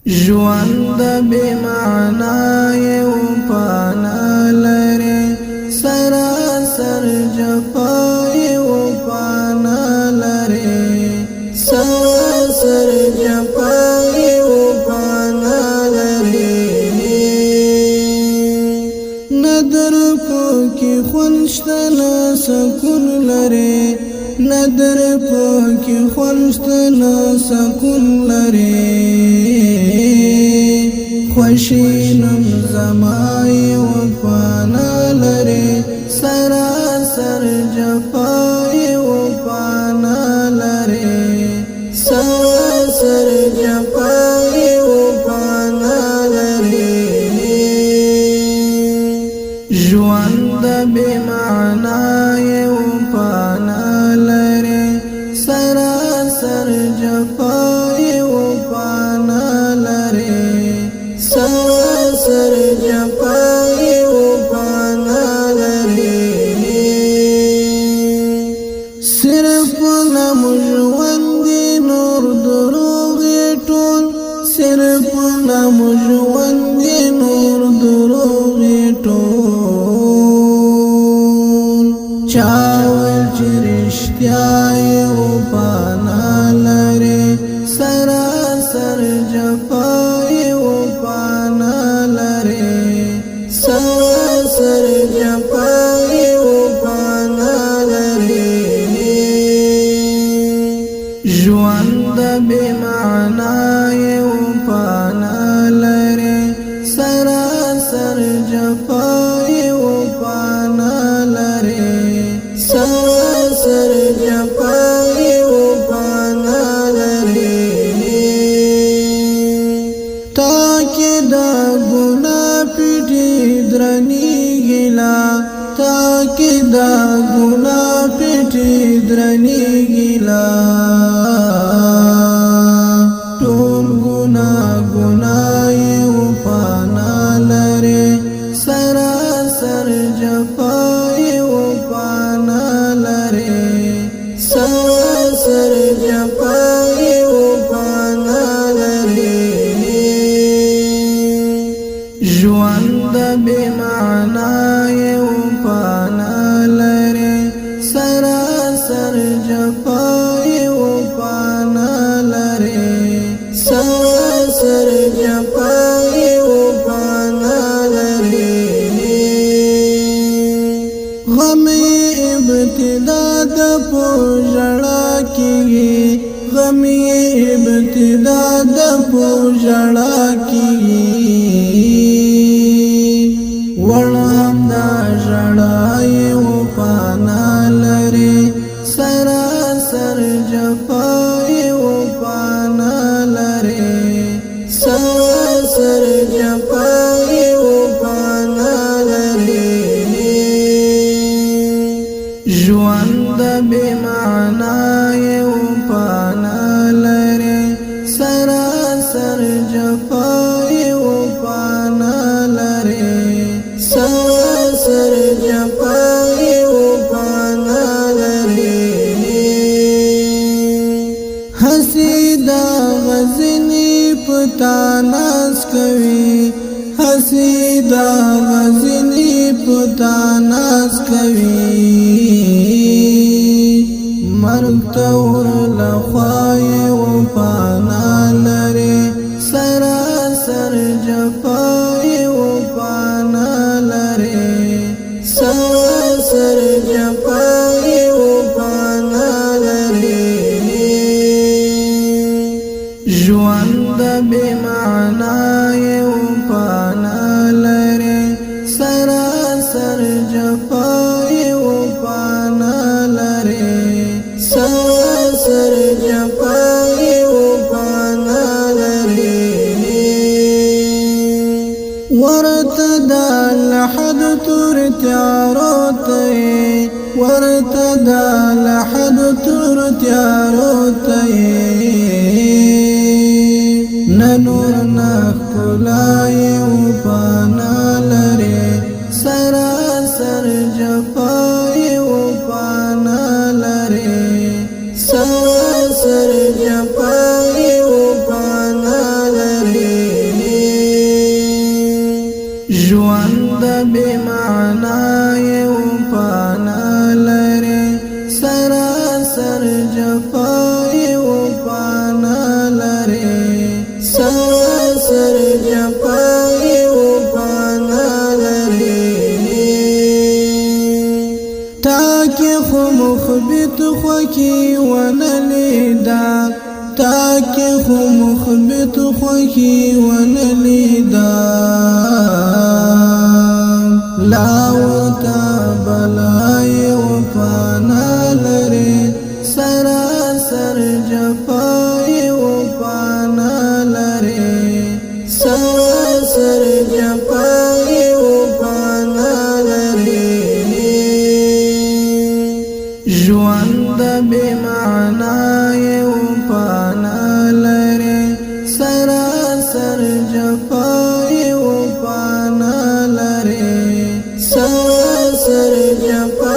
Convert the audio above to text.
ژوند بے معنی و پانا لري سراسر جفای و پانا لري سراسر جفای و پانا لري ندر کو کی خونشتنا سکون لري ندر کو کی خونشتنا سکون لري خوشینم زمای و پانا لري سراسر جفای و پانا لري سراسر جفای و پانا لري ژوند بے معنی و پانا لري سراسر جفای و پانا لري سراسر جفای و پانا لري صرف نمجوند نور دروغ ټول صرف نمجوند نور دروغ ټول چاول چرشتیا و پانا لري سراسر جفای و پانا لري سراسر جفای و پانا لري ژوند بے معنی و پانا لري سراسر جفای و پانا لري سراسر جفای و پانا لري تاکي دا ګنا پټي درني ګلا تاکي دا ګنا پټي درني ګلا ټول ګنا یو پانا لري سراسر جفای و پانا لري سراسر جفای و پانا لري ژوند بے معنی و پانا لري سراسر جفای و پانا لري سراسر جفای و پانا لري غم ابتدا د پوجړه کیږي غم ابتدا د پوجړه کیږي ورم دا ژړای و پانا لري سراسر جفای و پانا لري سراسر جفای و پانا لري ژوند بے معنی و پانا لري سراسر جفای و پانا لري سراسر جفای و پانا لري حسی دا غزنی پتا ناس کوي حسی دا غزنی پتا ناس کوي مرگ تور لخوای و پانا لري سراسر جفای و پانا لري سراسر جفای و پانا لري ژوند بے معنی و پانا لري سراسر جفای و پانا لري سراسر جفای و پانا لري ورتدا لحد تور تیارو ته ورتدا لحد تور تیارو ته نور نخلای و پانا لري سراسر جفای و پانا لري سراسر جفای و پانا لري بے معنی و پانا لرے سراسر جفائی و پانا لرے سراسر جفائی و پانا لرے تاکہ خو مخبت خوکی ونلیدا تاکہ خو مخبت خوکی ونلیدا لاوتا بلائی و پانا لرے سراسر جفائی و پانا لرے سراسر جفائی و پانا لرے ژوند بے معنی و پانا لرے سراسر جفائی و پانا لرے سراسر جفائی